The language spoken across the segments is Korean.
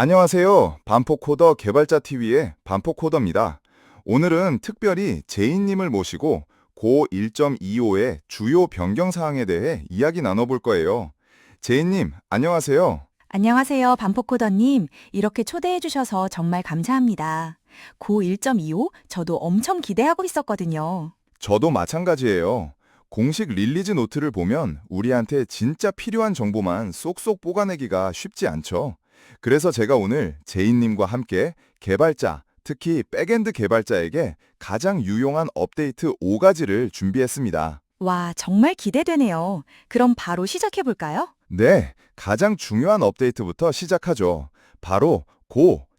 안녕하세요. 반포코더 개발자 TV의 반포코더입니다. 오늘은 특별히 제이님을 모시고 고 1.25의 주요 변경 사항에 대해 이야기 나눠볼 거예요. 제이님, 안녕하세요. 안녕하세요, 반포코더님. 이렇게 초대해 주셔서 정말 감사합니다. 고 1.25 저도 엄청 기대하고 있었거든요. 저도 마찬가지예요. 공식 릴리즈 노트를 보면 우리한테 진짜 필요한 정보만 쏙쏙 뽑아내기가 쉽지 않죠. 그래서 제가 오늘 제이님과 함께 개발자, 특히 백엔드 개발자에게 가장 유용한 업데이트 5가지를 준비했습니다. 와, 정말 기대되네요. 그럼 바로 시작해 볼까요? 네, 가장 중요한 업데이트부터 시작하죠. 바로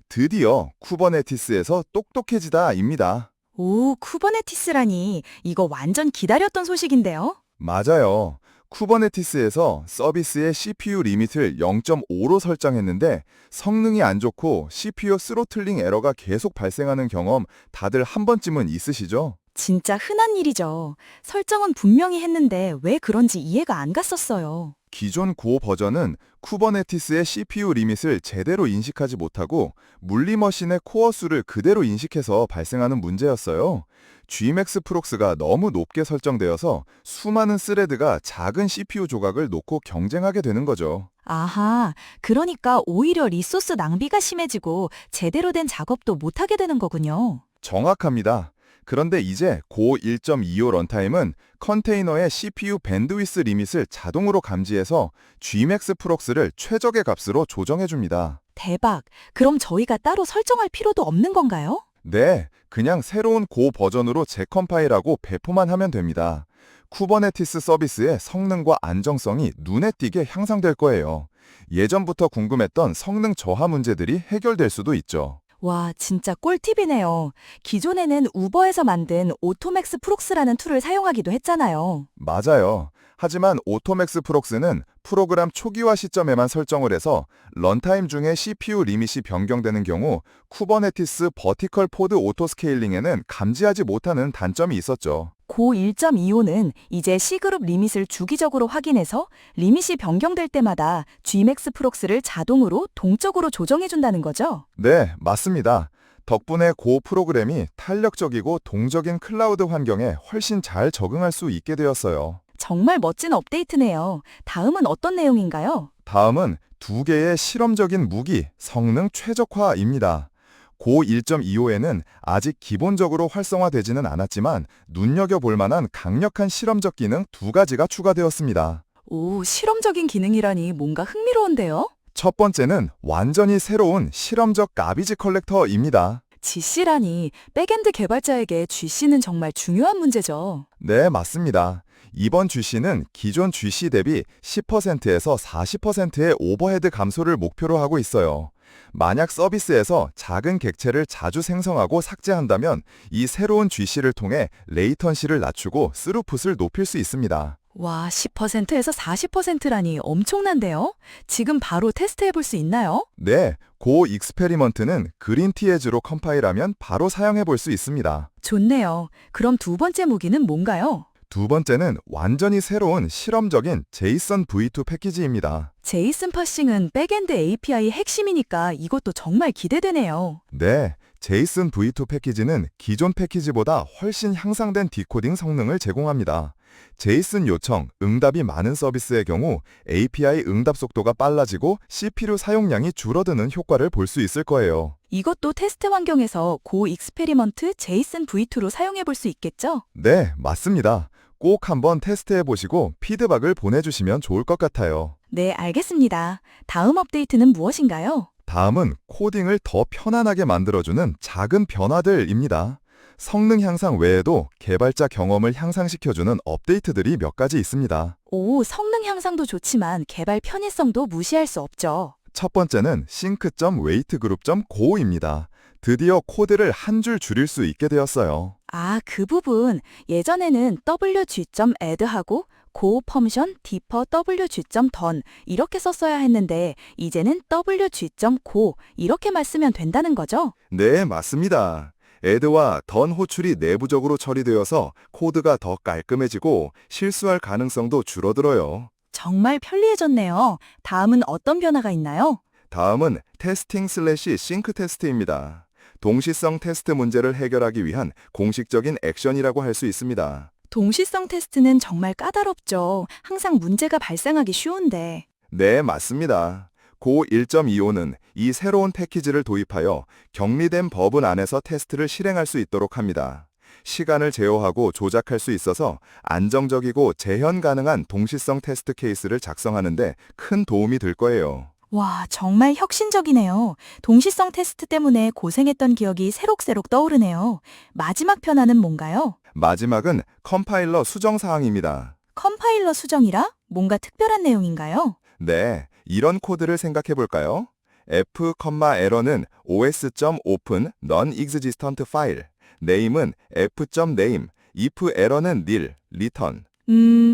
드디어 쿠버네티스에서 똑똑해지다입니다. 오, 쿠버네티스라니. 이거 완전 기다렸던 소식인데요. 맞아요. 쿠버네티스에서 서비스의 CPU 리밋을 0.5로 설정했는데 성능이 안 좋고 CPU 스로틀링 에러가 계속 발생하는 경험 다들 한 번쯤은 있으시죠? 진짜 흔한 일이죠. 설정은 분명히 했는데 왜 그런지 이해가 안 갔었어요. 기존 고 버전은 쿠버네티스의 CPU 리밋을 제대로 인식하지 못하고 물리머신의 코어 수를 그대로 인식해서 발생하는 문제였어요. Gmax 프록스가 너무 높게 설정되어서 수많은 스레드가 작은 CPU 조각을 놓고 경쟁하게 되는 거죠. 아하, 그러니까 오히려 리소스 낭비가 심해지고 제대로 된 작업도 못하게 되는 거군요. 정확합니다. 그런데 이제 고 1.25 런타임은 컨테이너의 CPU 밴드위스 리밋을 자동으로 감지해서 Gmax 프록스를 최적의 값으로 조정해줍니다. 대박. 그럼 저희가 따로 설정할 필요도 없는 건가요? 네, 그냥 새로운 고 버전으로 재컴파일하고 배포만 하면 됩니다. 쿠버네티스 서비스의 성능과 안정성이 눈에 띄게 향상될 거예요. 예전부터 궁금했던 성능 저하 문제들이 해결될 수도 있죠. 와, 진짜 꿀팁이네요. 기존에는 우버에서 만든 오토맥스 프록스라는 툴을 사용하기도 했잖아요. 맞아요. 하지만 오토맥스 프록스는 프로그램 초기화 시점에만 설정을 해서 런타임 중에 CPU 리밋이 변경되는 경우 쿠버네티스 버티컬 포드 오토 스케일링에는 감지하지 못하는 단점이 있었죠. 고 1.25는 이제 C그룹 리밋을 주기적으로 확인해서 리밋이 변경될 때마다 Gmax 프록스를 자동으로 동적으로 조정해준다는 거죠? 네, 맞습니다. 덕분에 고 프로그램이 탄력적이고 동적인 클라우드 환경에 훨씬 잘 적응할 수 있게 되었어요. 정말 멋진 업데이트네요. 다음은 어떤 내용인가요? 다음은 두 개의 실험적인 무기 성능 최적화입니다. 고 1.25에는 아직 기본적으로 활성화되지는 않았지만 눈여겨볼 만한 강력한 실험적 기능 두 가지가 추가되었습니다. 오, 실험적인 기능이라니 뭔가 흥미로운데요? 첫 번째는 완전히 새로운 실험적 가비지 컬렉터입니다. GC라니 백엔드 개발자에게 GC는 정말 중요한 문제죠. 네, 맞습니다. 이번 GC는 기존 GC 대비 10%에서 40%의 오버헤드 감소를 목표로 하고 있어요. 만약 서비스에서 작은 객체를 자주 생성하고 삭제한다면 이 새로운 GC를 통해 레이턴시를 낮추고 스루풋을 높일 수 있습니다. 와, 10%에서 40%라니 엄청난데요? 지금 바로 테스트해 볼 수 있나요? 네, 고 익스페리먼트는 그린티에즈로 컴파일하면 바로 사용해 볼 수 있습니다. 좋네요. 그럼 두 번째 무기는 뭔가요? 두 번째는 완전히 새로운 실험적인 제이슨 V2 패키지입니다. 제이슨 파싱은 백엔드 API 핵심이니까 이것도 정말 기대되네요. 네, 제이슨 V2 패키지는 기존 패키지보다 훨씬 향상된 디코딩 성능을 제공합니다. 제이슨 요청, 응답이 많은 서비스의 경우 API 응답 속도가 빨라지고 CPU 사용량이 줄어드는 효과를 볼 수 있을 거예요. 이것도 테스트 환경에서 고 익스페리먼트 제이슨 V2로 사용해 볼 수 있겠죠? 네, 맞습니다. 꼭 한번 테스트해 보시고 피드백을 보내주시면 좋을 것 같아요. 네, 알겠습니다. 다음 업데이트는 무엇인가요? 다음은 코딩을 더 편안하게 만들어주는 작은 변화들입니다. 성능 향상 외에도 개발자 경험을 향상시켜주는 업데이트들이 몇 가지 있습니다. 오, 성능 향상도 좋지만 개발 편의성도 무시할 수 없죠. 첫 번째는 sync.waitgroup.go입니다. 드디어 코드를 한 줄 줄일 수 있게 되었어요. 아, 그 부분. 예전에는 wg.add하고 go 펑션 deeper wg.done 이렇게 썼어야 했는데 이제는 wg.go 이렇게만 쓰면 된다는 거죠? 네, 맞습니다. add와 done 호출이 내부적으로 처리되어서 코드가 더 깔끔해지고 실수할 가능성도 줄어들어요. 정말 편리해졌네요. 다음은 어떤 변화가 있나요? 다음은 테스팅 슬래시 싱크 테스트입니다. 동시성 테스트 문제를 해결하기 위한 공식적인 액션이라고 할 수 있습니다. 동시성 테스트는 정말 까다롭죠. 항상 문제가 발생하기 쉬운데. 네, 맞습니다. 고 1.25는 이 새로운 패키지를 도입하여 격리된 법은 안에서 테스트를 실행할 수 있도록 합니다. 시간을 제어하고 조작할 수 있어서 안정적이고 재현 가능한 동시성 테스트 케이스를 작성하는 데 큰 도움이 될 거예요. 와, 정말 혁신적이네요. 동시성 테스트 때문에 고생했던 기억이 새록새록 떠오르네요. 마지막 변화는 뭔가요? 마지막은 컴파일러 수정 사항입니다. 컴파일러 수정이라? 뭔가 특별한 내용인가요? 네, 이런 코드를 생각해 볼까요? f, error는 os.open non-existent file, name은 f.name, if error는 nil, return.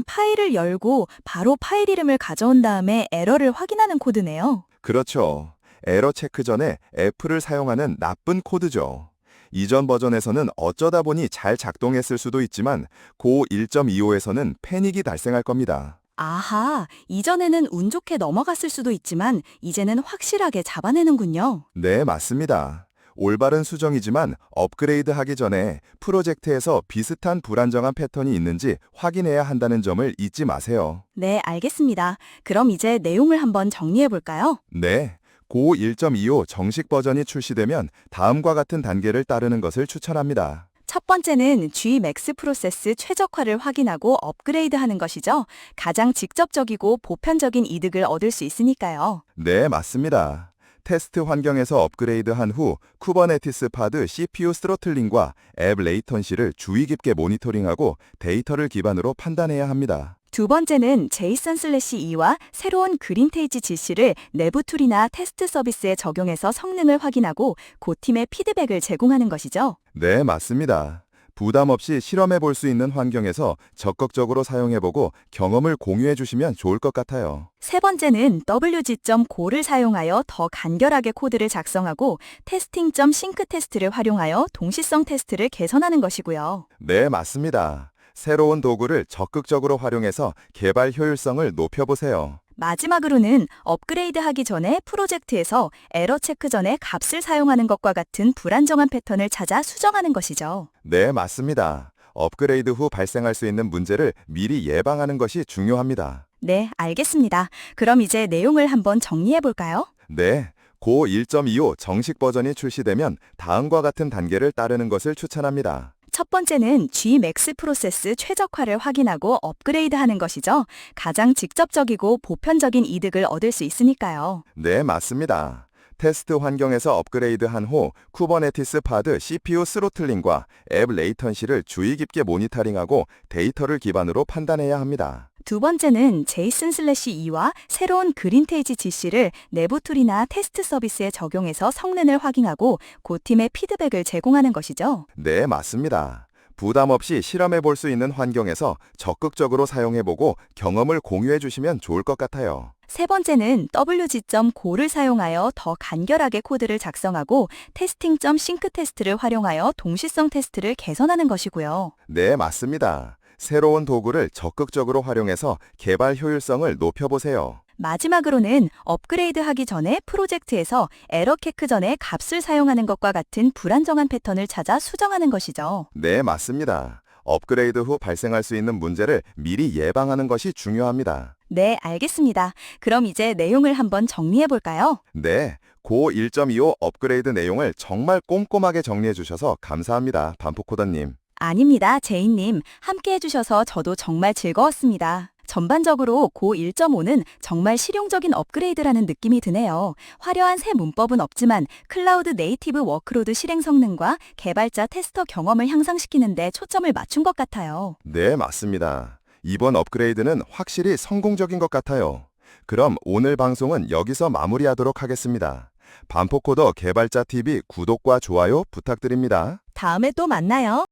파일을 열고 바로 파일 이름을 가져온 다음에 에러를 확인하는 코드네요. 그렇죠. 에러 체크 전에 f를 사용하는 나쁜 코드죠. 이전 버전에서는 어쩌다 보니 잘 작동했을 수도 있지만 고 1.25에서는 패닉이 발생할 겁니다. 아하, 이전에는 운 좋게 넘어갔을 수도 있지만 이제는 확실하게 잡아내는군요. 네, 맞습니다. 올바른 수정이지만 업그레이드하기 전에 프로젝트에서 비슷한 불안정한 패턴이 있는지 확인해야 한다는 점을 잊지 마세요. 네, 알겠습니다. 그럼 이제 내용을 한번 정리해 볼까요? 네, 고 1.25 정식 버전이 출시되면 다음과 같은 단계를 따르는 것을 추천합니다. 첫 번째는 Gmax 프로세스 최적화를 확인하고 업그레이드하는 것이죠. 가장 직접적이고 보편적인 이득을 얻을 수 있으니까요. 네, 맞습니다. 테스트 환경에서 업그레이드한 후 쿠버네티스 파드 CPU 스로틀링과 앱 레이턴시를 주의 깊게 모니터링하고 데이터를 기반으로 판단해야 합니다. 두 번째는 JSON/E와 새로운 그린테이지 지시를 내부 툴이나 테스트 서비스에 적용해서 성능을 확인하고 그 팀의 피드백을 제공하는 것이죠. 네, 맞습니다. 부담 없이 실험해 볼 수 있는 환경에서 적극적으로 사용해보고 경험을 공유해 주시면 좋을 것 같아요. 세 번째는 wg.go를 사용하여 더 간결하게 코드를 작성하고 testing.sync 테스트를 활용하여 동시성 테스트를 개선하는 것이고요. 네, 맞습니다. 새로운 도구를 적극적으로 활용해서 개발 효율성을 높여보세요. 마지막으로는 업그레이드하기 전에 프로젝트에서 에러 체크 전에 값을 사용하는 것과 같은 불안정한 패턴을 찾아 수정하는 것이죠. 네, 맞습니다. 업그레이드 후 발생할 수 있는 문제를 미리 예방하는 것이 중요합니다. 네, 알겠습니다. 그럼 이제 내용을 한번 정리해 볼까요? 네, 고 1.25 정식 버전이 출시되면 다음과 같은 단계를 따르는 것을 추천합니다. 첫 번째는 Gmax 프로세스 최적화를 확인하고 업그레이드하는 것이죠. 가장 직접적이고 보편적인 이득을 얻을 수 있으니까요. 네, 맞습니다. 테스트 환경에서 업그레이드한 후 쿠버네티스 파드 CPU 스로틀링과 앱 레이턴시를 주의 깊게 모니터링하고 데이터를 기반으로 판단해야 합니다. 두 번째는 JSON/E와 새로운 그린테이지 지시를 내부 툴이나 테스트 서비스에 적용해서 성능을 확인하고 그 팀의 피드백을 제공하는 것이죠. 네, 맞습니다. 부담 없이 실험해 볼 수 있는 환경에서 적극적으로 사용해보고 경험을 공유해 주시면 좋을 것 같아요. 세 번째는 wg.go를 사용하여 더 간결하게 코드를 작성하고 testing.sync 테스트를 활용하여 동시성 테스트를 개선하는 것이고요. 네, 맞습니다. 새로운 도구를 적극적으로 활용해서 개발 효율성을 높여보세요. 마지막으로는 업그레이드하기 전에 프로젝트에서 에러 체크 전에 값을 사용하는 것과 같은 불안정한 패턴을 찾아 수정하는 것이죠. 네, 맞습니다. 업그레이드 후 발생할 수 있는 문제를 미리 예방하는 것이 중요합니다. 네, 알겠습니다. 그럼 이제 내용을 한번 정리해 볼까요? 네, 고 1.25 업그레이드 내용을 정말 꼼꼼하게 정리해 주셔서 감사합니다, 반포코더님. 아닙니다, 제이님. 함께 해주셔서 저도 정말 즐거웠습니다. 전반적으로 고 1.5는 정말 실용적인 업그레이드라는 느낌이 드네요. 화려한 새 문법은 없지만 클라우드 네이티브 워크로드 실행 성능과 개발자 테스터 경험을 향상시키는 데 초점을 맞춘 것 같아요. 네, 맞습니다. 이번 업그레이드는 확실히 성공적인 것 같아요. 그럼 오늘 방송은 여기서 마무리하도록 하겠습니다. 반포코더 개발자 TV 구독과 좋아요 부탁드립니다. 다음에 또 만나요.